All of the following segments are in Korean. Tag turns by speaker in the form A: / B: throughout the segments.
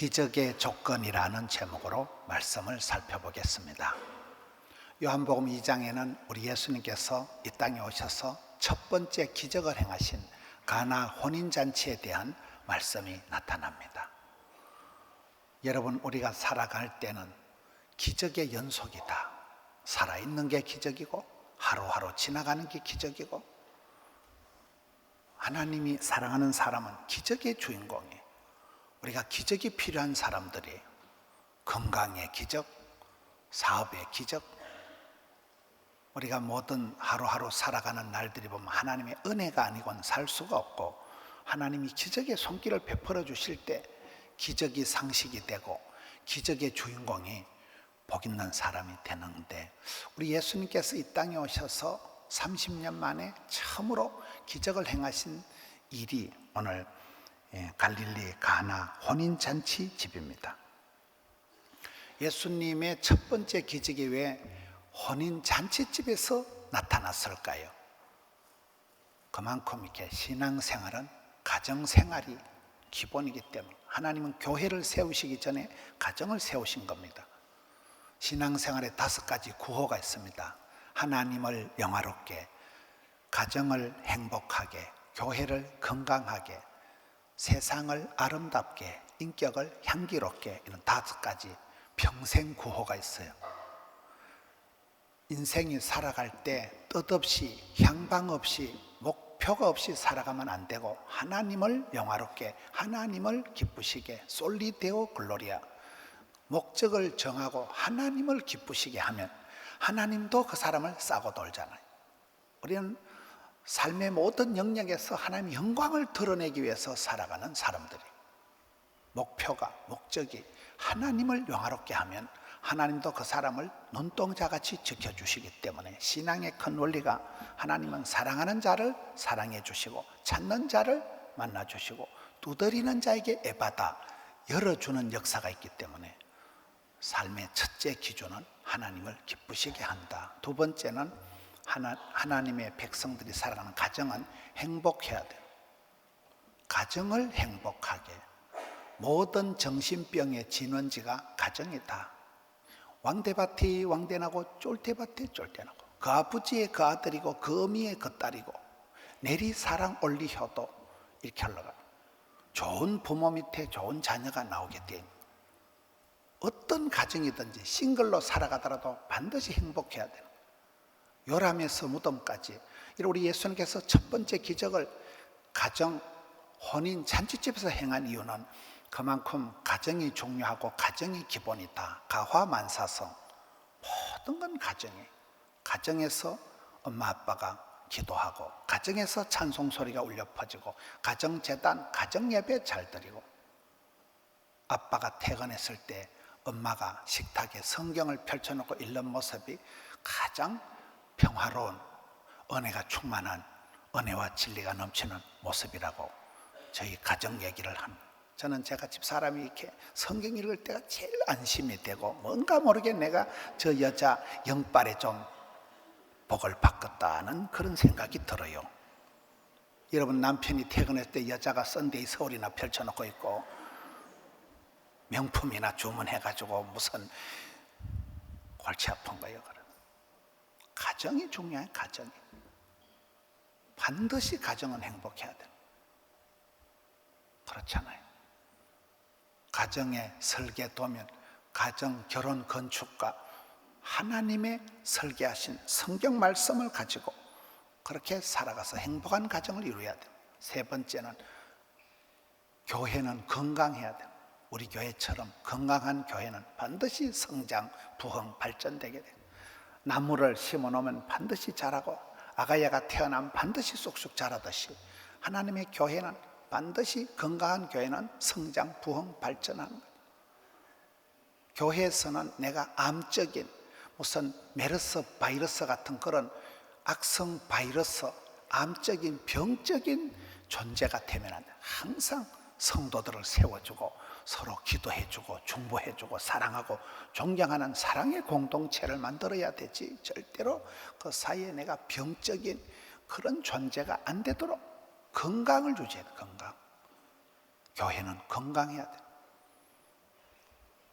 A: 기적의 조건이라는 제목으로 말씀을 살펴보겠습니다. 요한복음 2장에는 우리 예수님께서 이 땅에 오셔서 첫 번째 기적을 행하신 가나 혼인잔치에 대한 말씀이 나타납니다. 여러분, 우리가 살아갈 때는 기적의 연속이다. 살아있는 게 기적이고 하루하루 지나가는 게 기적이고, 하나님이 사랑하는 사람은 기적의 주인공이에요. 우리가 기적이 필요한 사람들이 건강의 기적, 사업의 기적, 우리가 모든 하루하루 살아가는 날들이 보면 하나님의 은혜가 아니고는 살 수가 없고, 하나님이 기적의 손길을 베풀어 주실 때 기적이 상식이 되고 기적의 주인공이 복 있는 사람이 되는데, 우리 예수님께서 이 땅에 오셔서 30년 만에 처음으로 기적을 행하신 일이 오늘 갈릴리 가나 혼인잔치 집입니다. 예수님의 첫 번째 기적이 왜 혼인잔치집에서 나타났을까요? 그만큼 이렇게 신앙생활은 가정생활이 기본이기 때문에 하나님은 교회를 세우시기 전에 가정을 세우신 겁니다. 신앙생활에 5가지 구호가 있습니다. 하나님을 영화롭게, 가정을 행복하게, 교회를 건강하게, 세상을 아름답게, 인격을 향기롭게, 이런 5가지 평생 구호가 있어요. 인생이 살아갈 때 뜻없이, 향방 없이, 목표가 없이 살아가면 안 되고, 하나님을 영화롭게, 하나님을 기쁘시게, 솔리데오 글로리아, 목적을 정하고 하나님을 기쁘시게 하면 하나님도 그 사람을 싸고 돌잖아요. 우리는 삶의 모든 영역에서 하나님의 영광을 드러내기 위해서 살아가는 사람들이, 목적이 하나님을 영화롭게 하면 하나님도 그 사람을 눈동자같이 지켜주시기 때문에, 신앙의 큰 원리가 하나님은 사랑하는 자를 사랑해 주시고 찾는 자를 만나 주시고 두드리는 자에게 애받아 열어주는 역사가 있기 때문에, 삶의 첫째 기준은 하나님을 기쁘시게 한다. 두 번째는 하나님의 백성들이 살아가는 가정은 행복해야 돼요. 가정을 행복하게. 모든 정신병의 진원지가 가정이다. 왕대밭이 왕대나고 쫄대밭이 쫄대나고, 그 아버지의 그 아들이고 그 어미의 그 딸이고, 내리 사랑 올리 효도, 이렇게 흘러가. 좋은 부모 밑에 좋은 자녀가 나오게 돼. 어떤 가정이든지 싱글로 살아가더라도 반드시 행복해야 돼요. 요람에서 무덤까지. 우리 예수님께서 첫 번째 기적을 가정, 혼인, 잔치집에서 행한 이유는 그만큼 가정이 중요하고 가정이 기본이다. 가화만사성, 모든 건 가정에서 엄마 아빠가 기도하고, 가정에서 찬송 소리가 울려 퍼지고, 가정재단, 가정예배 잘 드리고, 아빠가 퇴근했을 때 엄마가 식탁에 성경을 펼쳐놓고 읽는 모습이 가장 평화로운, 은혜가 충만한, 은혜와 진리가 넘치는 모습이라고 저희 가정 얘기를 합니다. 저는 제가 집사람이 이렇게 성경 읽을 때가 제일 안심이 되고, 뭔가 모르게 내가 저 여자 영빨에 좀 복을 받겠다는 그런 생각이 들어요. 여러분, 남편이 퇴근할 때 여자가 썬데이 서울이나 펼쳐놓고 있고 명품이나 주문해가지고 무슨 골치 아픈 거예요. 가정이 중요해요. 가정이. 반드시 가정은 행복해야 돼요. 그렇잖아요. 가정의 설계도면, 가정 결혼 건축가, 하나님의 설계하신 성경 말씀을 가지고 그렇게 살아가서 행복한 가정을 이루어야 돼요. 세 번째는 교회는 건강해야 돼요. 우리 교회처럼 건강한 교회는 반드시 성장, 부흥, 발전되게 돼요. 나무를 심어놓으면 반드시 자라고, 아가야가 태어나면 반드시 쑥쑥 자라듯이 하나님의 교회는 반드시, 건강한 교회는 성장, 부흥, 발전하는 거예요. 교회에서는 내가 암적인 무슨 메르스 바이러스 같은 그런 악성 바이러스, 암적인 병적인 존재가 되면 안 돼. 항상 성도들을 세워주고 서로 기도해주고 중보해주고 사랑하고 존경하는 사랑의 공동체를 만들어야 되지, 절대로 그 사이에 내가 병적인 그런 존재가 안 되도록 건강을 유지해야 돼. 건강. 교회는 건강해야 돼.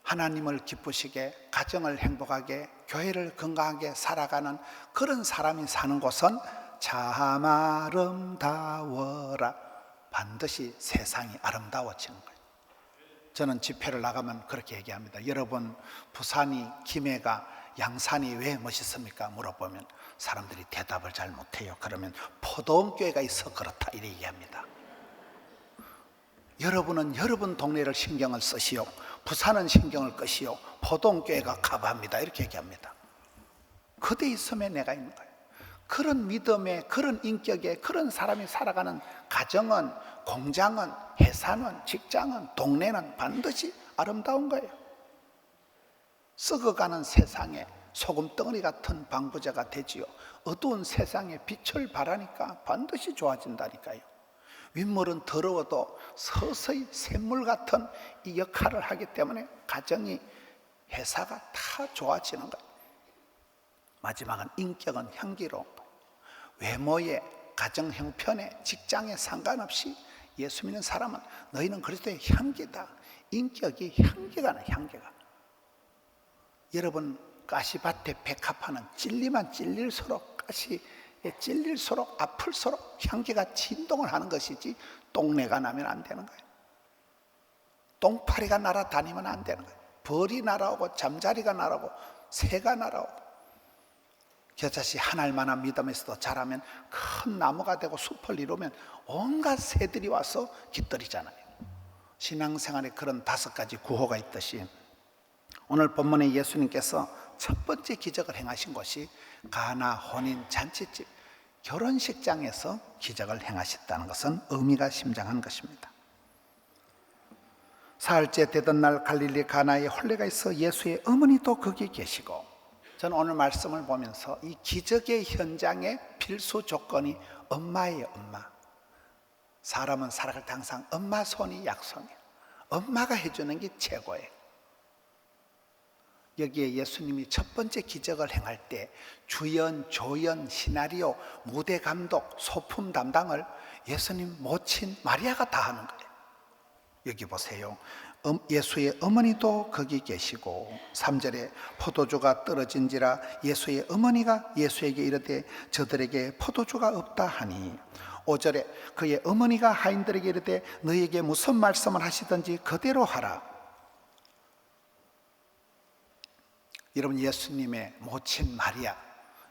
A: 하나님을 기쁘시게, 가정을 행복하게, 교회를 건강하게 살아가는 그런 사람이 사는 곳은 참 아름다워라. 반드시 세상이 아름다워지는 거예요. 저는 집회를 나가면 그렇게 얘기합니다. 여러분, 부산이, 김해가, 양산이 왜 멋있습니까? 물어보면 사람들이 대답을 잘 못해요. 그러면 포도원교회가 있어 그렇다 이렇게 얘기합니다. 여러분은 여러분 동네를 신경을 쓰시오. 부산은 신경을 끄시오. 포도원교회가 가봐합니다. 이렇게 얘기합니다. 그대 있으면 내가 있는 거예요. 그런 믿음에, 그런 인격에, 그런 사람이 살아가는 가정은, 공장은, 회사는, 직장은, 동네는 반드시 아름다운 거예요. 썩어가는 세상에 소금덩어리 같은 방부제가 되지요. 어두운 세상에 빛을 발하니까 반드시 좋아진다니까요. 윗물은 더러워도 서서히 샘물 같은 이 역할을 하기 때문에 가정이, 회사가 다 좋아지는 거예요. 마지막은 인격은 향기로운 거예요. 외모에, 가정 형편에, 직장에 상관없이 예수 믿는 사람은 너희는 그리스도의 향기다. 인격이 향기가 나, 향기가. 여러분, 가시밭에 백합화는 찔리면 찔릴수록, 가시에 찔릴수록, 아플수록 향기가 진동을 하는 것이지 똥내가 나면 안 되는 거예요. 똥파리가 날아다니면 안 되는 거예요. 벌이 날아오고 잠자리가 날아오고 새가 날아오고. 겨자씨 한 알만한 믿음에서도 자라면 큰 나무가 되고 숲을 이루면 온갖 새들이 와서 깃들이잖아요. 신앙생활에 그런 5가지 구호가 있듯이 오늘 본문에 예수님께서 첫 번째 기적을 행하신 것이 가나 혼인 잔치집, 결혼식장에서 기적을 행하셨다는 것은 의미가 심장한 것입니다. 사흘째 되던 날 갈릴리 가나에 혼례가 있어 예수의 어머니도 거기 계시고, 저는 오늘 말씀을 보면서 이 기적의 현장의 필수 조건이 엄마예요. 엄마. 사람은 살아갈 때 항상 엄마 손이 약손이에요. 엄마가 해주는 게 최고예요. 여기에 예수님이 첫 번째 기적을 행할 때 주연, 조연, 시나리오, 무대 감독, 소품 담당을 예수님 모친 마리아가 다 하는 거예요. 여기 보세요. 예수의 어머니도 거기 계시고, 3절에 포도주가 떨어진지라 예수의 어머니가 예수에게 이르되 저들에게 포도주가 없다 하니, 5절에 그의 어머니가 하인들에게 이르되 너희에게 무슨 말씀을 하시든지 그대로 하라. 여러분, 예수님의 모친 마리아,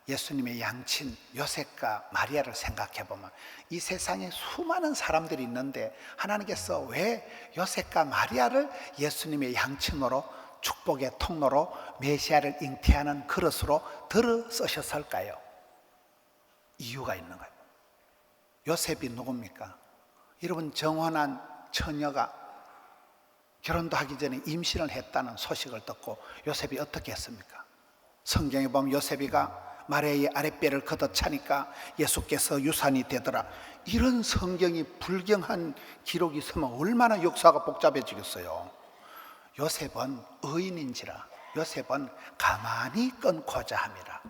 A: 예수님의 양친 요셉과 마리아를 생각해 보면 이 세상에 수많은 사람들이 있는데 하나님께서 왜 요셉과 마리아를 예수님의 양친으로, 축복의 통로로, 메시아를 잉태하는 그릇으로 들어 쓰셨을까요? 이유가 있는 거예요. 요셉이 누굽니까? 여러분, 정혼한 처녀가 결혼도 하기 전에 임신을 했다는 소식을 듣고 요셉이 어떻게 했습니까? 성경에 보면 요셉이가 마리아의 아랫배를 걷어차니까 예수께서 유산이 되더라. 이런 성경이 불경한 기록이 있으면 얼마나 역사가 복잡해지겠어요. 요셉은 의인인지라 요셉은 가만히 끊고자 함이라.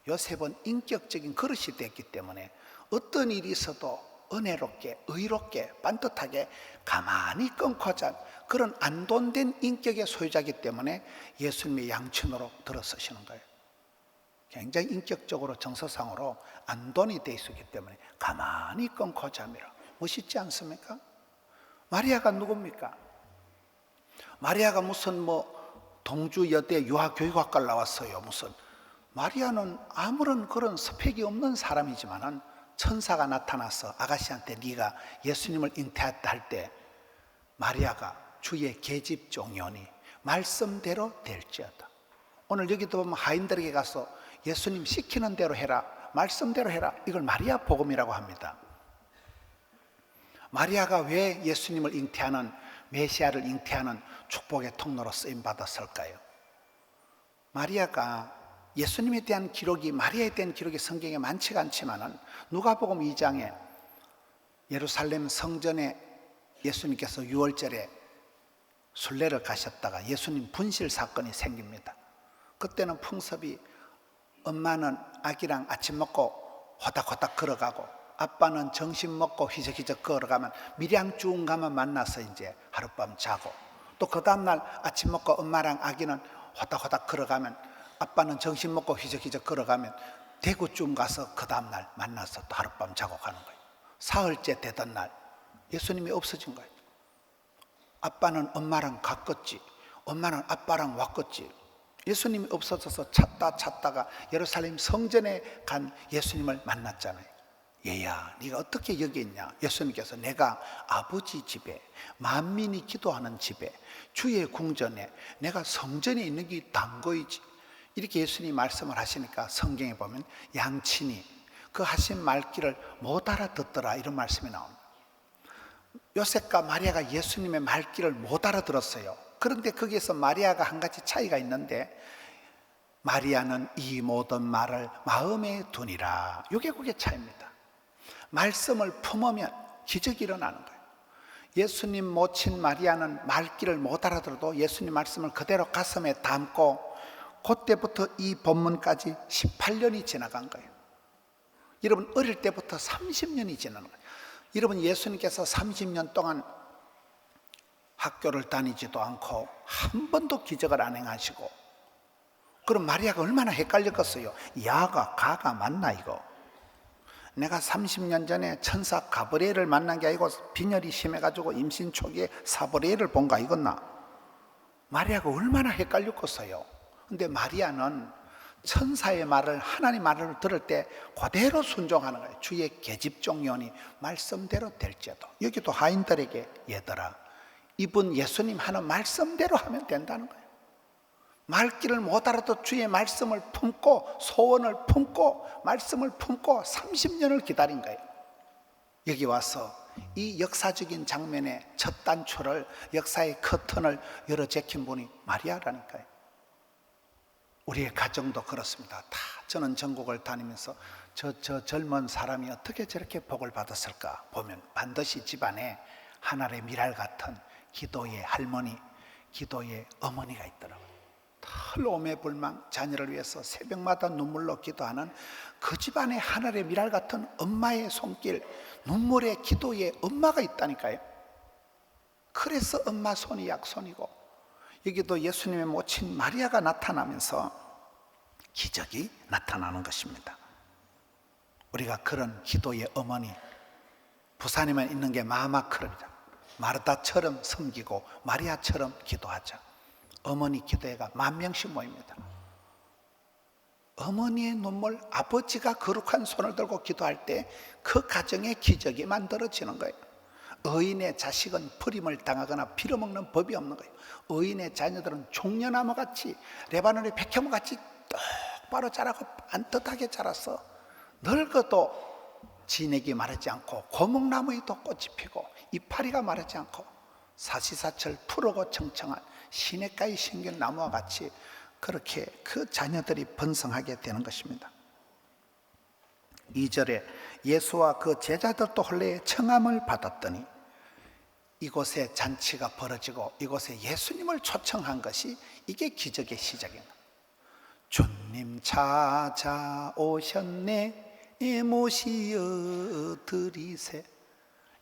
A: 요셉은 인격적인 그릇이 됐기 때문에 어떤 일이 있어도 은혜롭게, 의롭게, 반듯하게 가만히 끊고자 그런 안돈된 인격의 소유자이기 때문에 예수님의 양친으로 들어서시는 거예요. 굉장히 인격적으로, 정서상으로 안돈이 되어 있었기 때문에 가만히 끊고자 함이라. 멋있지 않습니까? 마리아가 누굽니까? 마리아가 무슨 동주 여대 유아교육학과를 나왔어요. 무슨 마리아는 아무런 그런 스펙이 없는 사람이지만은 천사가 나타나서 아가씨한테 네가 예수님을 잉태했다 할 때 마리아가 주의 계집 종이오니 말씀대로 될지어다. 오늘 여기도 보면 하인들에게 가서 예수님 시키는 대로 해라, 말씀대로 해라, 이걸 마리아 복음이라고 합니다. 마리아가 왜 예수님을 잉태하는, 메시아를 잉태하는 축복의 통로로 쓰임받았을까요? 마리아가 예수님에 대한 기록이, 마리아에 대한 기록이 성경에 많지가 않지만은 누가복음 2장에 예루살렘 성전에 예수님께서 6월절에 순례를 가셨다가 예수님 분실 사건이 생깁니다. 그때는 풍습이 엄마는 아기랑 아침 먹고 호닥호닥 걸어가고 아빠는 점심 먹고 휘적휘적 걸어가면 밀양 쭉 가면 만나서 이제 하룻밤 자고 또 그 다음날 아침 먹고 엄마랑 아기는 호닥호닥 걸어가면, 아빠는 점심 먹고 휘적휘적 걸어가면 대구쯤 가서 그 다음날 만나서 또 하룻밤 자고 가는 거예요. 사흘째 되던 날 예수님이 없어진 거예요. 아빠는 엄마랑 갔겠지, 엄마는 아빠랑 왔겠지. 예수님이 없어져서 찾다가 예루살렘 성전에 간 예수님을 만났잖아요. 얘야, 네가 어떻게 여기 있냐? 예수님께서 내가 아버지 집에, 만민이 기도하는 집에, 주의 궁전에, 내가 성전에 있는 게 단거이지. 이렇게 예수님이 말씀을 하시니까 성경에 보면 양친이 그 하신 말귀를 못 알아듣더라, 이런 말씀이 나옵니다. 요셉과 마리아가 예수님의 말귀를 못 알아들었어요. 그런데 거기에서 마리아가 한 가지 차이가 있는데, 마리아는 이 모든 말을 마음에 두니라. 이게 그게 차이입니다. 말씀을 품으면 기적이 일어나는 거예요. 예수님 모친 마리아는 말귀를 못 알아들어도 예수님 말씀을 그대로 가슴에 담고 그때부터 이 본문까지 18년이 지나간 거예요. 여러분, 어릴 때부터 30년이 지나는 거예요. 여러분, 예수님께서 30년 동안 학교를 다니지도 않고 한 번도 기적을 안 행하시고, 그럼 마리아가 얼마나 헷갈렸겠어요. 야가 가가 맞나 이거? 내가 30년 전에 천사 가브리엘을 만난 게 아니고 빈혈이 심해가지고 임신 초기에 사브리엘을 본가 이건나? 마리아가 얼마나 헷갈렸겠어요. 근데 마리아는 천사의 말을, 하나님 말을 들을 때 그대로 순종하는 거예요. 주의 계집종이오니 말씀대로 될지어도. 여기도 하인들에게, 얘들아, 이분 예수님 하는 말씀대로 하면 된다는 거예요. 말귀를 못 알아도 주의 말씀을 품고, 소원을 품고, 말씀을 품고 30년을 기다린 거예요. 여기 와서 이 역사적인 장면의 첫 단추를, 역사의 커튼을 열어 제킨 분이 마리아라니까요. 우리의 가정도 그렇습니다. 다 저는 전국을 다니면서 저 젊은 사람이 어떻게 저렇게 복을 받았을까 보면 반드시 집안에 하늘의 미랄 같은 기도의 할머니, 기도의 어머니가 있더라고요. 늘 오매불망 자녀를 위해서 새벽마다 눈물로 기도하는 그 집안에 하늘의 미랄 같은 엄마의 손길, 눈물의 기도의 엄마가 있다니까요. 그래서 엄마 손이 약손이고, 여기도 예수님의 모친 마리아가 나타나면서 기적이 나타나는 것입니다. 우리가 그런 기도의 어머니, 부산에만 있는 게 마마크럽이다. 마르다처럼 섬기고 마리아처럼 기도하자. 어머니 기도회가 10,000명씩 모입니다. 어머니의 눈물, 아버지가 거룩한 손을 들고 기도할 때 그 가정에 기적이 만들어지는 거예요. 의인의 자식은 버림을 당하거나 빌어먹는 법이 없는 거예요. 의인의 자녀들은 종려나무같이, 레바논의 백향목같이 똑바로 자라고 반듯하게 자라서 늙어도 진액이 마르지 않고, 고목나무에도 꽃이 피고, 이파리가 마르지 않고, 사시사철 푸르고 청청한 시냇가에 심긴 나무와 같이 그렇게 그 자녀들이 번성하게 되는 것입니다. 2절에 예수와 그 제자들도 혼례의 청함을 받았더니 이곳에 잔치가 벌어지고 이곳에 예수님을 초청한 것이, 이게 기적의 시작입니다. 주님 찾아오셨네 모시어 드리세.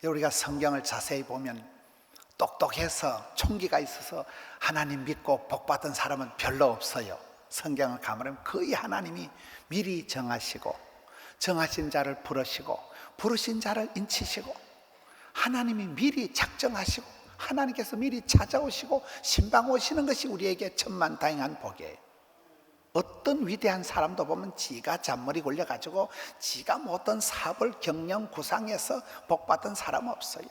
A: 우리가 성경을 자세히 보면 똑똑해서 총기가 있어서 하나님 믿고 복받은 사람은 별로 없어요. 성경을 가보면 거의 하나님이 미리 정하시고, 정하신 자를 부르시고, 부르신 자를 인치시고, 하나님이 미리 작정하시고, 하나님께서 미리 찾아오시고 신방 오시는 것이 우리에게 천만다행한 복이에요. 어떤 위대한 사람도 보면 지가 잔머리 굴려가지고 지가 모든 사업을 경영 구상해서 복받은 사람 없어요.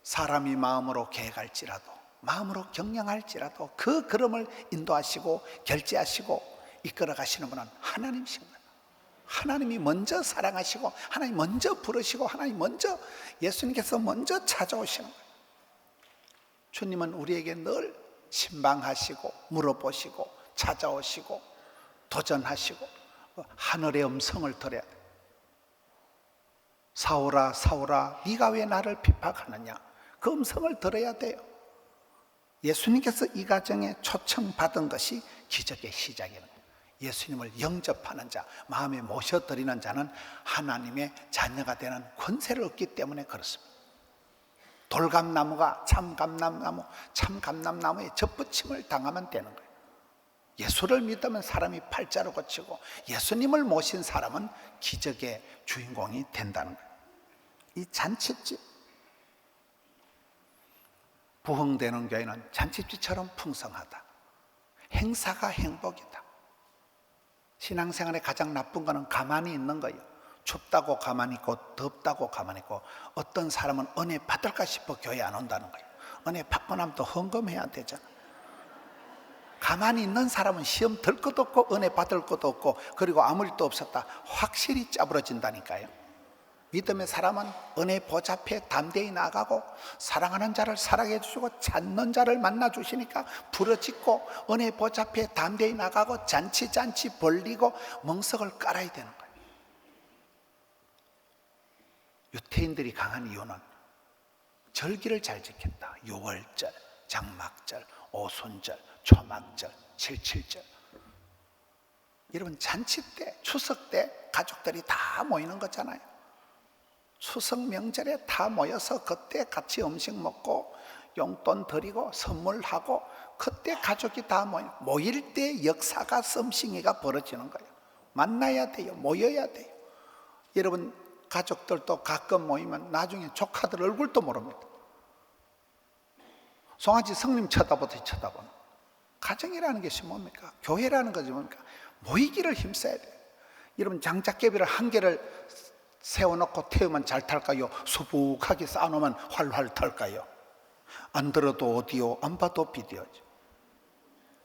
A: 사람이 마음으로 계획할지라도, 마음으로 경영할지라도 그 걸음을 인도하시고 결제하시고 이끌어 가시는 분은 하나님이신 거예요. 하나님이 먼저 사랑하시고, 하나님 먼저 부르시고, 하나님 먼저, 예수님께서 먼저 찾아오시는 거예요. 주님은 우리에게 늘 신방하시고 물어보시고 찾아오시고 도전하시고 하늘의 음성을 들어야 돼요. 사울아 사울아 네가 왜 나를 핍박하느냐, 그 음성을 들어야 돼요. 예수님께서 이 가정에 초청받은 것이 기적의 시작이에요. 예수님을 영접하는 자, 마음에 모셔드리는 자는 하나님의 자녀가 되는 권세를 얻기 때문에 그렇습니다. 돌감나무가 참감남나무에 접붙임을 당하면 되는 거예요. 예수를 믿으면 사람이 팔자로 고치고 예수님을 모신 사람은 기적의 주인공이 된다는 거예요. 이 잔치집, 부흥되는 교회는 잔치집처럼 풍성하다. 행사가 행복이다. 신앙생활에 가장 나쁜 거는 가만히 있는 거예요. 춥다고 가만히 있고 덥다고 가만히 있고, 어떤 사람은 은혜 받을까 싶어 교회 안 온다는 거예요. 은혜 받고 나면 또 헌금해야 되잖아. 가만히 있는 사람은 시험 들 것도 없고 은혜 받을 것도 없고, 그리고 아무 일도 없었다 확실히 짜부러진다니까요. 믿음의 사람은 은혜 보좌 앞에 담대히 나가고 사랑하는 자를 사랑해 주시고 찾는 자를 만나 주시니까 부르짖고 은혜 보좌 앞에 담대히 나가고 잔치 벌리고 멍석을 깔아야 되는 거예요. 유태인들이 강한 이유는 절기를 잘 지켰다. 6월절, 장막절, 오순절, 초막절, 77절. 여러분, 잔치 때, 추석 때 가족들이 다 모이는 거잖아요. 추석 명절에 다 모여서 그때 같이 음식 먹고 용돈 드리고 선물하고, 그때 가족이 다 모일 때 역사가, 썸씽이가 벌어지는 거예요. 만나야 돼요. 모여야 돼요. 여러분, 가족들도 가끔 모이면 나중에 조카들 얼굴도 모릅니다. 송아지 성님 쳐다보듯이 쳐다보는. 가정이라는 것이 뭡니까? 교회라는 것이 뭡니까? 모이기를 힘써야 돼요. 여러분, 장작개비를 한 개를 세워놓고 태우면 잘 탈까요? 수북하게 쌓아놓으면 활활 탈까요? 안 들어도 오디오, 안 봐도 비디오죠.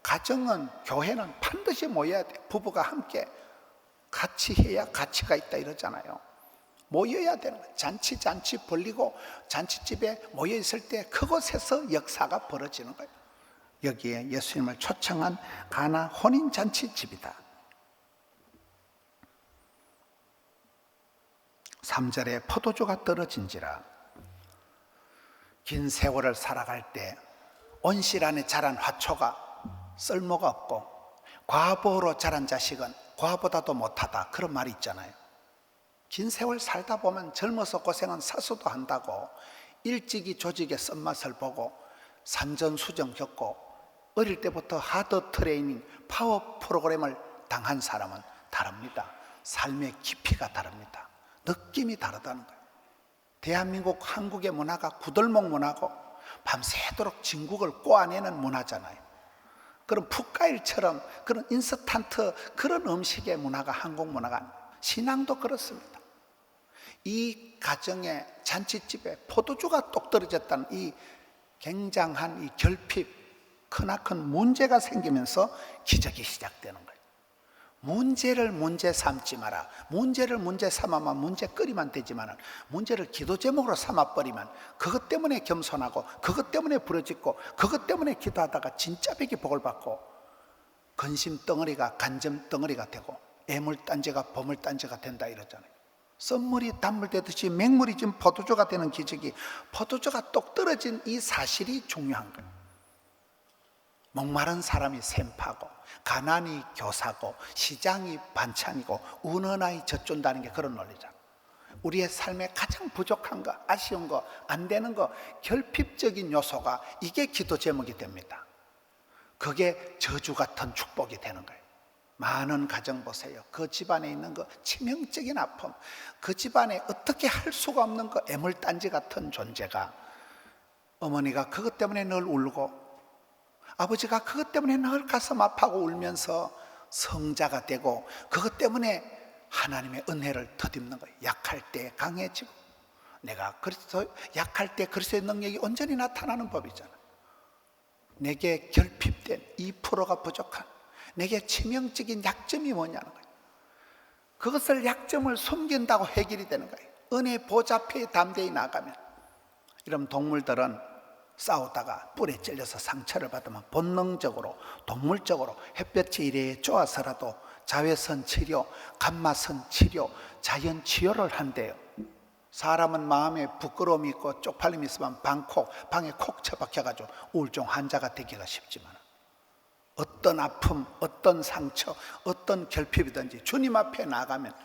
A: 가정은, 교회는 반드시 모여야 돼요. 부부가 함께 같이 해야 가치가 있다 이러잖아요. 모여야 되는 거예요. 잔치 벌리고 잔치집에 모여 있을 때 그곳에서 역사가 벌어지는 거예요. 여기에 예수님을 초청한 가나 혼인잔치집이다. 3절에 포도주가 떨어진지라. 긴 세월을 살아갈 때 온실 안에 자란 화초가 쓸모가 없고 과부로 자란 자식은 과보다도 못하다, 그런 말이 있잖아요. 긴 세월 살다 보면 젊어서 고생은 사수도 한다고, 일찍이 조직의 쓴맛을 보고 산전수전 겪고 어릴 때부터 하드 트레이닝, 파워 프로그램을 당한 사람은 다릅니다. 삶의 깊이가 다릅니다. 느낌이 다르다는 거예요. 대한민국, 한국의 문화가 구들목 문화고 밤새도록 진국을 꼬아내는 문화잖아요. 그런 풋가일처럼 그런 인스턴트, 그런 음식의 문화가 한국 문화가 아닙니다. 신앙도 그렇습니다. 이 가정의 잔치집에 포도주가 똑 떨어졌다는 이 굉장한 이 결핍, 크나큰 문제가 생기면서 기적이 시작되는 거예요. 문제를 문제 삼지 마라. 문제를 문제 삼아만 문제거리만 되지만, 문제를 기도 제목으로 삼아버리면 그것 때문에 겸손하고 그것 때문에 부르짖고 그것 때문에 기도하다가 진짜 백이 복을 받고 근심 덩어리가 간점 덩어리가 되고 애물단지가 보물단지가 된다 이러잖아요. 썬물이 단물되듯이 맹물이 지금 포도주가 되는 기적이, 포도주가 똑 떨어진 이 사실이 중요한 거예요. 목마른 사람이 샘파고 가난이 교사고 시장이 반찬이고 우는 아이 젖준다는 게 그런 논리잖아요. 우리의 삶에 가장 부족한 거, 아쉬운 거, 안 되는 거, 결핍적인 요소가, 이게 기도 제목이 됩니다. 그게 저주 같은 축복이 되는 거예요. 많은 가정 보세요. 그 집안에 있는 거 치명적인 아픔, 그 집안에 어떻게 할 수가 없는 거 애물단지 같은 존재가, 어머니가 그것 때문에 늘 울고 아버지가 그것 때문에 늘 가슴 아파하고 울면서 성자가 되고, 그것 때문에 하나님의 은혜를 덧입는 거예요. 약할 때 강해지고, 내가 그리스도, 약할 때 그리스도의 능력이 온전히 나타나는 법이잖아. 내게 결핍된 2%가 부족한, 내게 치명적인 약점이 뭐냐는 거예요. 그것을, 약점을 숨긴다고 해결이 되는 거예요. 은혜 보좌 앞에 담대히 나가면. 이런 동물들은 싸우다가 뿔에 찔려서 상처를 받으면 본능적으로, 동물적으로 햇볕이 이래 쪼아서라도 자외선 치료, 감마선 치료, 자연 치료를 한대요. 사람은 마음에 부끄러움이 있고 쪽팔림이 있으면 방에 콕 처박혀가지고 우울증 환자가 되기가 쉽지만, 어떤 아픔, 어떤 상처, 어떤 결핍이든지 주님 앞에 나가면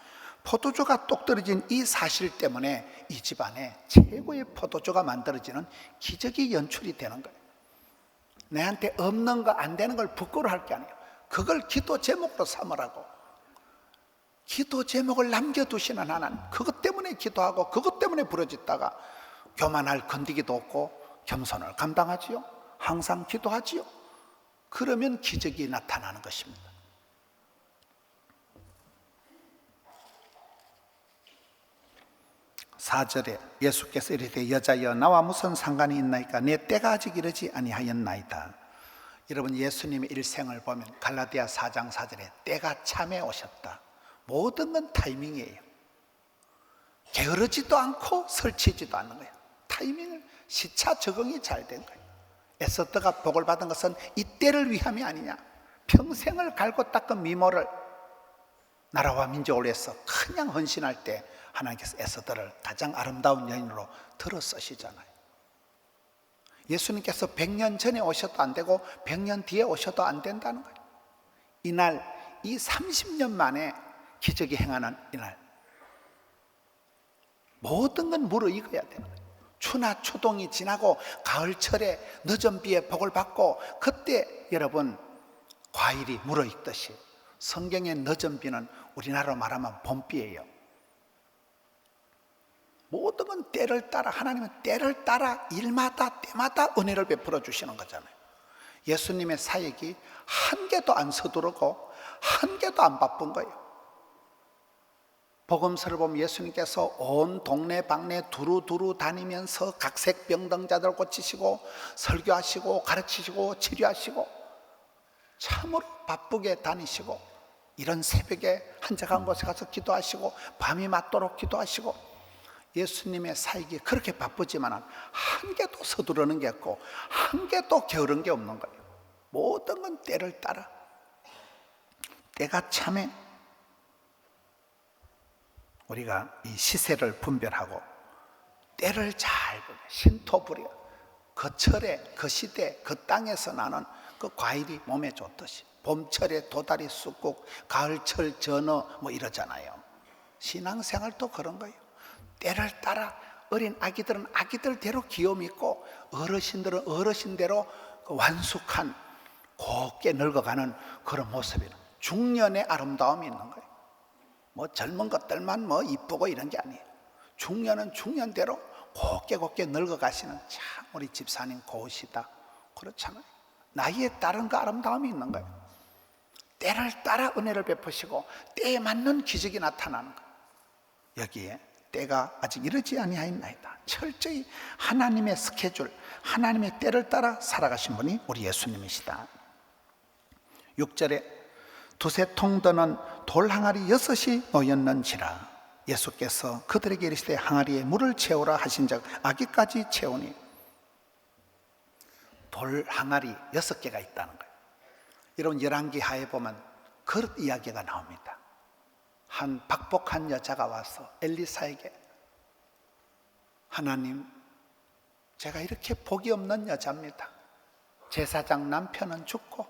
A: 포도주가 똑 떨어진 이 사실 때문에 이 집안에 최고의 포도주가 만들어지는 기적이 연출이 되는 거예요. 내한테 없는 거, 안 되는 걸 부끄러워할 게 아니에요. 그걸 기도 제목으로 삼으라고. 기도 제목을 남겨두시는 하나님, 그것 때문에 기도하고 그것 때문에 부러졌다가 교만할 건디기도 없고 겸손을 감당하지요. 항상 기도하지요. 그러면 기적이 나타나는 것입니다. 4절에 예수께서 이르되 여자여 나와 무슨 상관이 있나이까 내 때가 아직 이르지 아니하였나이다. 여러분, 예수님의 일생을 보면 갈라디아 4장 4절에 때가 참에 오셨다. 모든 건 타이밍이에요. 게으르지도 않고 설치지도 않는 거예요. 타이밍을, 시차 적응이 잘 된 거예요. 에스더가 복을 받은 것은 이 때를 위함이 아니냐. 평생을 갈고 닦은 미모를 나라와 민족을 위해서 그냥 헌신할 때 하나님께서 에스더를 가장 아름다운 여인으로 들어 쓰시잖아요. 예수님께서 100년 전에 오셔도 안 되고 100년 뒤에 오셔도 안 된다는 거예요. 이날, 이 30년 만에 기적이 행하는 이날, 모든 건 무르익어야 되는 거예요. 추나 추동이 지나고 가을철에 늦은 비에 복을 받고, 그때 여러분 과일이 무르익듯이 성경의 늦은 비는 우리나라로 말하면 봄비예요. 모든 건 때를 따라, 하나님은 때를 따라 일마다 때마다 은혜를 베풀어 주시는 거잖아요. 예수님의 사역이 한 개도 안 서두르고 한 개도 안 바쁜 거예요. 복음서를 보면 예수님께서 온 동네 방네 두루두루 다니면서 각색 병등자들 고치시고 설교하시고 가르치시고 치료하시고 참으로 바쁘게 다니시고, 이런 새벽에 한적한 곳에 가서 기도하시고 밤이 맞도록 기도하시고, 예수님의 사역이 그렇게 바쁘지만 한 개도 서두르는 게 없고 한 개도 게으른 게 없는 거예요. 모든 건 때를 따라, 때가 참에 우리가 이 시세를 분별하고 때를 잘 보면 신토부려 그 철에 그 시대 그 땅에서 나는 그 과일이 몸에 좋듯이 봄철에 도다리 쑥국, 가을철 전어 뭐 이러잖아요. 신앙생활도 그런 거예요. 때를 따라 어린 아기들은 아기들대로 귀여움이 있고 어르신들은 어르신대로 그 완숙한 곱게 늙어가는 그런 모습이는 중년의 아름다움이 있는 거예요. 뭐 젊은 것들만 뭐 이쁘고 이런 게 아니에요. 중년은 중년대로 곱게 늙어가시는 참 우리 집사님 고우시다 그렇잖아요. 나이에 따른 그 아름다움이 있는 거예요. 때를 따라 은혜를 베푸시고 때에 맞는 기적이 나타나는 거예요. 여기에 때가 아직 이르지 아니하였나이다. 철저히 하나님의 스케줄, 하나님의 때를 따라 살아가신 분이 우리 예수님이시다. 6절에 두세 통 드는 돌 항아리 6이 놓였는지라 예수께서 그들에게 이르시되 항아리에 물을 채우라 하신 적 아기까지 채우니, 돌 항아리 6개가 있다는 거예요. 여러분 열왕기 하에 보면 그릇 이야기가 나옵니다. 한 박복한 여자가 와서 엘리사에게 하나님, 제가 이렇게 복이 없는 여자입니다. 제사장 남편은 죽고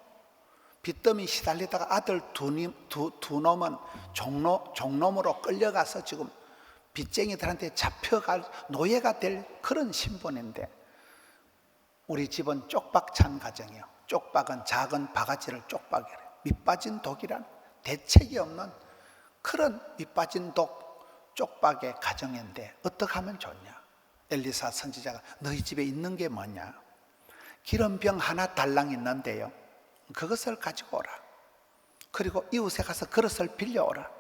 A: 빚더미 시달리다가 아들 두 놈은 종놈으로 끌려가서 지금 빚쟁이들한테 잡혀갈 노예가 될 그런 신분인데, 우리 집은 쪽박찬 가정이에요. 쪽박은 작은 바가지를 쪽박이래요. 밑빠진 독이란 대책이 없는 그런 밑빠진 독 쪽박의 가정인데 어떻게 하면 좋냐. 엘리사 선지자가 너희 집에 있는 게 뭐냐. 기름병 하나 달랑 있는데요, 그것을 가지고 오라. 그리고 이웃에 가서 그릇을 빌려오라.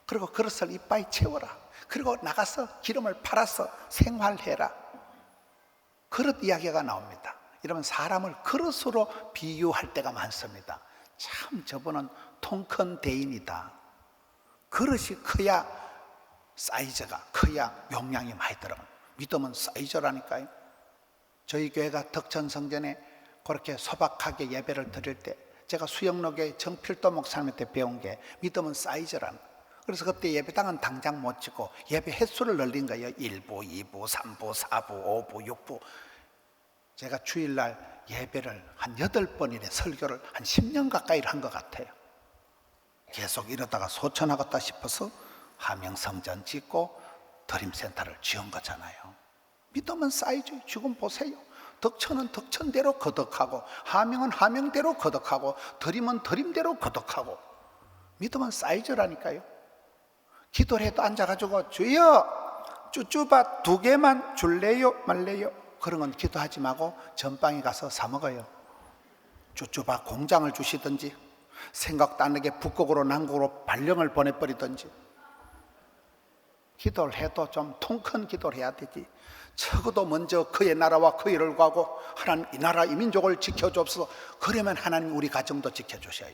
A: 그리고 그릇을 이빠이 채워라. 그리고 나가서 기름을 팔아서 생활해라. 그릇 이야기가 나옵니다. 이러면 사람을 그릇으로 비유할 때가 많습니다. 참 저분은 통 큰 대인이다. 그릇이 커야 사이즈가 커야 용량이 많이 들어갑니다. 믿음은 사이즈라니까요. 저희 교회가 덕천성전에 그렇게 소박하게 예배를 드릴 때 제가 수영록의 정필도 목사님한테 배운 게 믿음은 사이즈라는 거예요. 그래서 그때 예배당은 당장 못 짓고 예배 횟수를 늘린 거예요. 1부, 2부, 3부, 4부, 5부, 6부. 제가 주일날 예배를 한 8번이래 설교를 한 10년 가까이 한 것 같아요. 계속 이러다가 소천하겠다 싶어서 하명성전 짓고 드림센터를 지은 거잖아요. 믿음은 쌓이죠. 지금 보세요. 덕천은 덕천대로 거덕하고, 하명은 하명대로 거덕하고, 드림은 드림대로 거덕하고, 믿음은 쌓이죠라니까요. 기도를 해도 앉아가지고 주여 쭈쭈밥 2개만 줄래요 말래요? 그런 건 기도하지 말고 전방에 가서 사 먹어요. 쭈쭈밥 공장을 주시든지, 생각도 안 나게 북극으로 남극으로 발령을 보내버리든지. 기도를 해도 좀 통 큰 기도를 해야 되지. 적어도 먼저 그의 나라와 그의 일을 구하고, 하나님 이 나라 이 민족을 지켜주옵소서. 그러면 하나님 우리 가정도 지켜주셔요.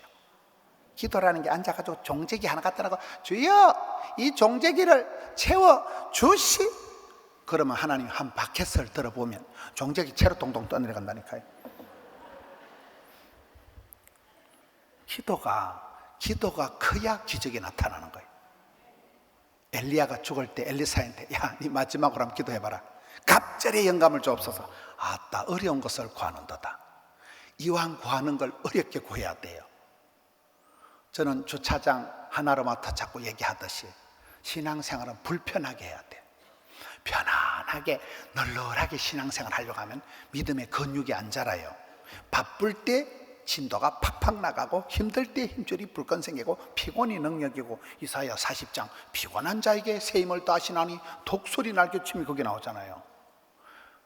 A: 기도라는 게 앉아가지고 종재기 하나 갖다 놓고 주여 이 종재기를 채워주시, 그러면 하나님 한 바켓을 들어보면 종재기 채로 동동 떠내려간다니까요. 기도가 커야 기적이 나타나는 거예요. 엘리야가 죽을 때 엘리사한테 야, 네 마지막으로 한번 기도해봐라. 갑절의 영감을 주옵소서. 아따, 어려운 것을 구하는도다. 이왕 구하는 걸 어렵게 구해야 돼요. 저는 주차장 하나로마다 자꾸 얘기하듯이 신앙생활은 불편하게 해야 돼요. 편안하게 널널하게 신앙생활 하려고 하면 믿음의 근육이 안 자라요. 바쁠 때 진도가 팍팍 나가고, 힘들 때 힘줄이 불끈 생기고, 피곤이 능력이고, 이사야 40장 피곤한 자에게 새 힘을 더하시나니 독소리 날개침이 거기 나오잖아요.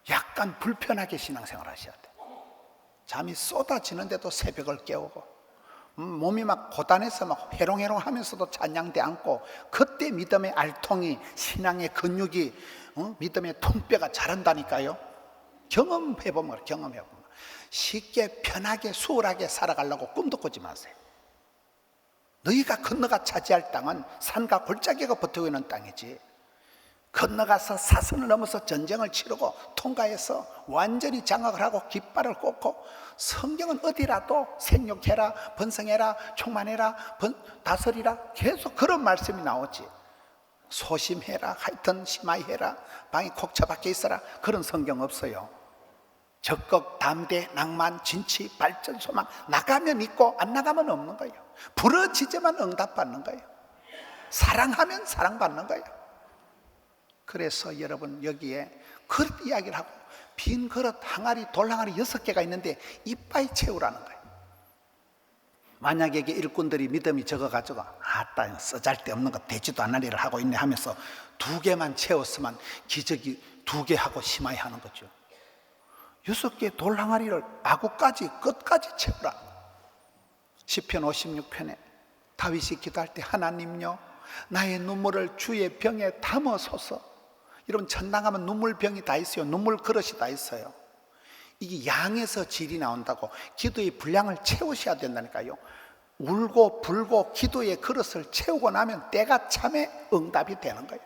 A: 약간 불편하게 신앙생활 하셔야 돼요. 잠이 쏟아지는데도 새벽을 깨우고, 몸이 막 고단해서 막 해롱해롱 하면서도 찬양대 않고, 그때 믿음의 알통이, 신앙의 근육이, 믿음의 통뼈가 자란다니까요. 경험해보면. 쉽게 편하게 수월하게 살아가려고 꿈도 꾸지 마세요. 너희가 건너가 차지할 땅은 산과 골짜기가 버티고 있는 땅이지, 건너가서 사선을 넘어서 전쟁을 치르고 통과해서 완전히 장악을 하고 깃발을 꽂고, 성경은 어디라도 생육해라, 번성해라, 충만해라, 다스리라, 계속 그런 말씀이 나오지. 소심해라, 하여튼 심하해라, 방에 콕 처박혀 있어라, 그런 성경 없어요. 적극, 담대, 낭만, 진취, 발전, 소망, 나가면 있고 안 나가면 없는 거예요. 부러지지만 응답받는 거예요. 사랑하면 사랑받는 거예요. 그래서 여러분 여기에 그릇 이야기를 하고, 빈 그릇 항아리, 돌항아리 6개가 있는데 이빠이 채우라는 거예요. 만약에 일꾼들이 믿음이 적어가지고 아따 쓰잘데없는 거 되지도 않는 일을 하고 있네 하면서 2개만 채웠으면 기적이 2개 하고 심하게 하는 거죠. 6개 돌항아리를 아구까지 끝까지 채우라. 시편 56편에 다윗이 기도할 때 하나님요 나의 눈물을 주의 병에 담으소서. 여러분 천당 가면 눈물병이 다 있어요. 눈물 그릇이 다 있어요. 이게 양에서 질이 나온다고 기도의 분량을 채우셔야 된다니까요. 울고 불고 기도의 그릇을 채우고 나면 때가 참에 응답이 되는 거예요.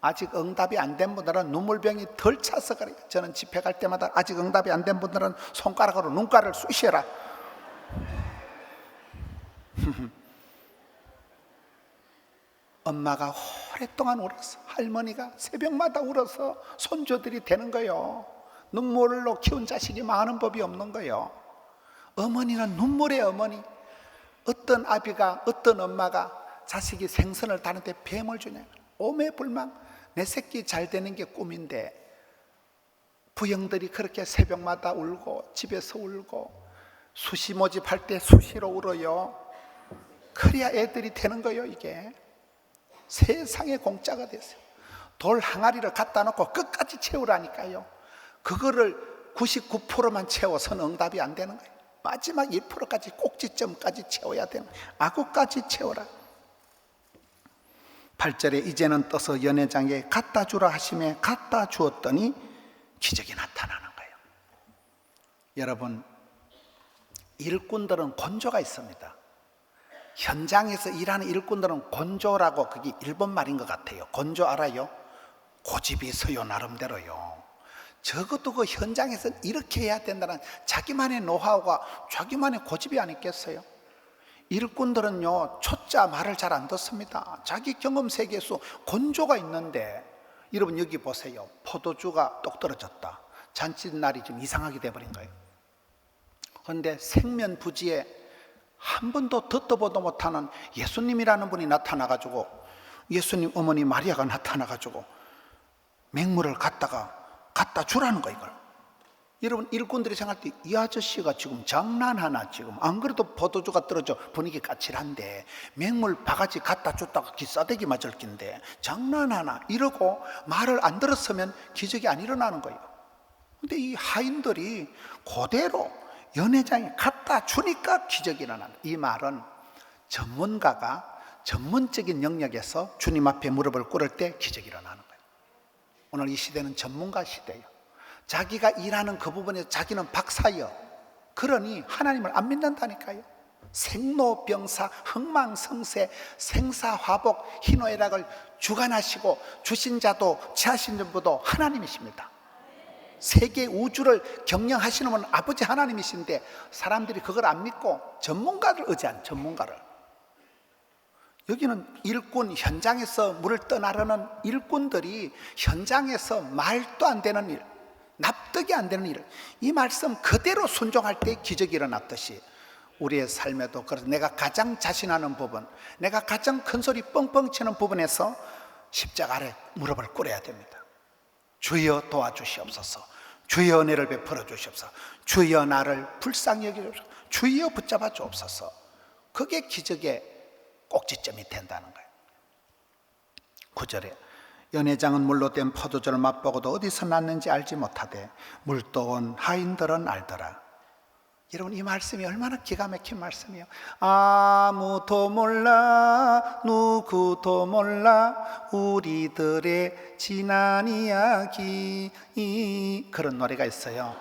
A: 아직 응답이 안 된 분들은 눈물병이 덜 차서 그래요. 저는 집회 갈 때마다 아직 응답이 안 된 분들은 손가락으로 눈가를 쑤셔라. 엄마가 오랫동안 울었어. 할머니가 새벽마다 울어서 손주들이 되는 거예요. 눈물로 키운 자식이 망하는 법이 없는 거예요. 어머니는 눈물의 어머니. 어떤 아비가, 어떤 엄마가 자식이 생선을 다는데 뱀을 주냐. 오매불망. 내 새끼 잘 되는 게 꿈인데 부영들이 그렇게 새벽마다 울고 집에서 울고 수시 모집할 때 수시로 울어요. 그래야 애들이 되는 거예요. 이게 세상에 공짜가 됐어요. 돌 항아리를 갖다 놓고 끝까지 채우라니까요. 그거를 99%만 채워서는 응답이 안 되는 거예요. 마지막 1%까지 꼭지점까지 채워야 되는 거예요. 아구까지 채워라. 8절에 이제는 떠서 연회장에 갖다 주라 하심에 갖다 주었더니 기적이 나타나는 거예요. 여러분 일꾼들은 곤조가 있습니다. 현장에서 일하는 일꾼들은 곤조라고, 그게 일본 말인 것 같아요. 곤조 알아요? 고집이 있어요. 나름대로요. 적어도 그 현장에서 이렇게 해야 된다는 자기만의 노하우가, 자기만의 고집이 아니겠어요? 일꾼들은요 초짜 말을 잘 안 듣습니다. 자기 경험 세계에서 곤조가 있는데, 여러분 여기 보세요. 포도주가 똑 떨어졌다. 잔칫날이 좀 이상하게 돼버린 거예요. 그런데 생면부지에 한 번도 듣도 보도 못하는 예수님이라는 분이 나타나가지고 예수님 어머니 마리아가 나타나가지고 맹물을 갖다 주라는 거야, 이걸. 여러분, 일꾼들이 생각할 때 이 아저씨가 지금 장난하나, 지금 안 그래도 포도주가 떨어져 분위기 까칠한데 맹물 바가지 갖다 줬다가 기싸대기 맞을 낀데 장난하나, 이러고 말을 안 들었으면 기적이 안 일어나는 거예요. 근데 이 하인들이 그대로 연회장에 갖다 주니까 기적이 일어난다. 이 말은 전문가가 전문적인 영역에서 주님 앞에 무릎을 꿇을 때 기적이 일어나는 거예요. 오늘 이 시대는 전문가 시대예요. 자기가 일하는 그 부분에서 자기는 박사여, 그러니 하나님을 안 믿는다니까요. 생로병사, 흥망성쇠, 생사화복, 희노애락을 주관하시고 주신 자도 취하신 분도 하나님이십니다. 세계 우주를 경영하시는 분은 아버지 하나님이신데 사람들이 그걸 안 믿고 전문가를 의지하는, 전문가를. 여기는 일꾼, 현장에서 물을 떠나르는 일꾼들이 현장에서 말도 안 되는 일, 납득이 안 되는 일, 이 말씀 그대로 순종할 때 기적이 일어났듯이 우리의 삶에도, 그래서 내가 가장 자신하는 부분, 내가 가장 큰 소리 뻥뻥 치는 부분에서 십자가 아래 무릎을 꿇어야 됩니다. 주여 도와주시옵소서, 주여 은혜를 베풀어 주시옵소서, 주여 나를 불쌍히 여기소서, 주여 붙잡아 주옵소서. 그게 기적의 꼭지점이 된다는 거예요. 9절에 연회장은 물로 된 포도주를 맛보고도 어디서 났는지 알지 못하되 물도온 하인들은 알더라. 여러분, 이 말씀이 얼마나 기가 막힌 말씀이에요. 아무도 몰라, 누구도 몰라, 우리들의 지난 이야기, 그런 노래가 있어요.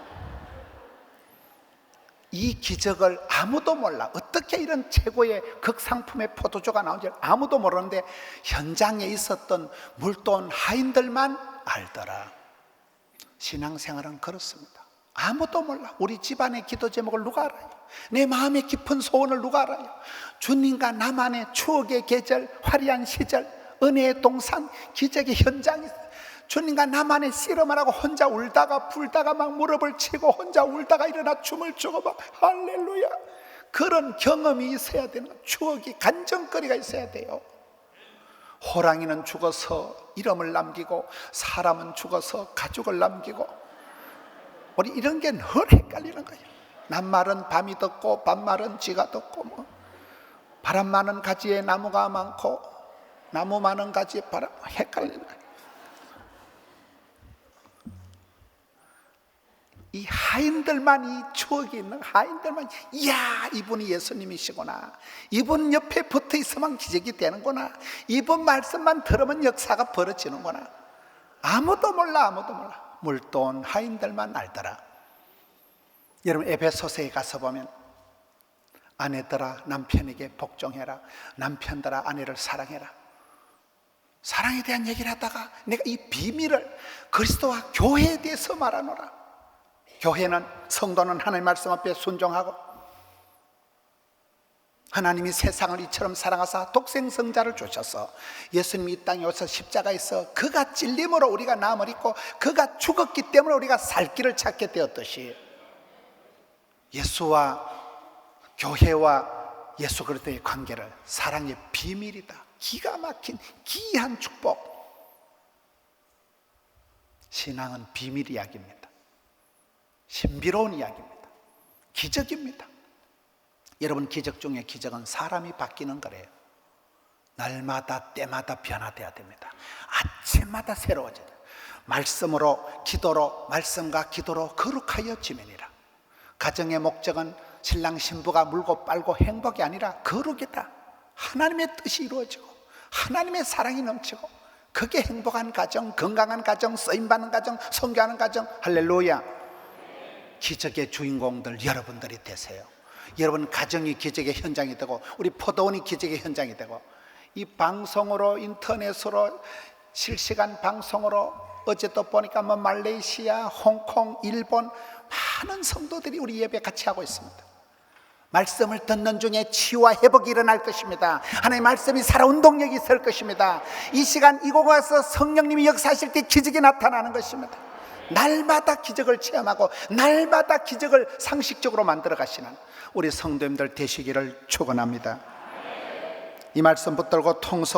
A: 이 기적을 아무도 몰라. 어떻게 이런 최고의 극상품의 포도주가 나온지 아무도 모르는데 현장에 있었던 물도온 하인들만 알더라. 신앙생활은 그렇습니다. 아무도 몰라. 우리 집안의 기도 제목을 누가 알아요? 내 마음의 깊은 소원을 누가 알아요? 주님과 나만의 추억의 계절, 화려한 시절, 은혜의 동산, 기적의 현장이, 주님과 나만의 씨름을 하고 혼자 울다가 불다가 막 무릎을 치고 혼자 울다가 일어나 춤을 추고 막 할렐루야, 그런 경험이 있어야 되는 거예요. 추억이, 간증거리가 있어야 돼요. 호랑이는 죽어서 이름을 남기고 사람은 죽어서 가족을 남기고, 우리 이런 게 늘 헷갈리는 거예요. 낮말은 밤이 덥고 밤말은 쥐가 덥고, 뭐 바람 많은 가지에 나무가 많고 나무 많은 가지에 바람, 헷갈리는 거예요. 이 하인들만, 이 추억이 있는 하인들만, 이야, 이분이 예수님이시구나, 이분 옆에 붙어 있으면 기적이 되는구나, 이분 말씀만 들으면 역사가 벌어지는구나. 아무도 몰라, 아무도 몰라. 물도온 하인들만 알더라. 여러분, 에베소서에 가서 보면 아내들아 남편에게 복종해라, 남편들아 아내를 사랑해라, 사랑에 대한 얘기를 하다가 내가 이 비밀을 그리스도와 교회에 대해서 말하노라. 교회는, 성도는 하나님 말씀 앞에 순종하고, 하나님이 세상을 이처럼 사랑하사 독생성자를 주셔서 예수님이 이 땅에 오셔서 십자가에서 그가 찔림으로 우리가 나음을 입고 그가 죽었기 때문에 우리가 살 길을 찾게 되었듯이, 예수와 교회와 예수 그리스도의 관계를 사랑의 비밀이다, 기가 막힌 기이한 축복. 신앙은 비밀 이야기입니다. 신비로운 이야기입니다. 기적입니다. 여러분, 기적 중에 기적은 사람이 바뀌는 거래요. 날마다 때마다 변화돼야 됩니다. 아침마다 새로워져야 돼요. 말씀으로, 기도로, 말씀과 기도로 거룩하여 지면이라. 가정의 목적은 신랑 신부가 물고 빨고 행복이 아니라 거룩이다. 하나님의 뜻이 이루어지고 하나님의 사랑이 넘치고, 그게 행복한 가정, 건강한 가정, 쓰임받는 가정, 성교하는 가정. 할렐루야. 기적의 주인공들 여러분들이 되세요. 여러분 가정이 기적의 현장이 되고, 우리 포도원이 기적의 현장이 되고, 이 방송으로, 인터넷으로, 실시간 방송으로, 어제 또 보니까 뭐 말레이시아, 홍콩, 일본 많은 성도들이 우리 예배 같이 하고 있습니다. 말씀을 듣는 중에 치유와 회복이 일어날 것입니다. 하나님의 말씀이 살아운동력이 있을 것입니다. 이 시간 이곳에서 성령님이 역사하실 때 기적이 나타나는 것입니다. 날마다 기적을 체험하고 날마다 기적을 상식적으로 만들어 가시는 우리 성도님들 되시기를 축원합니다. 이 말씀 붙들고 통성으로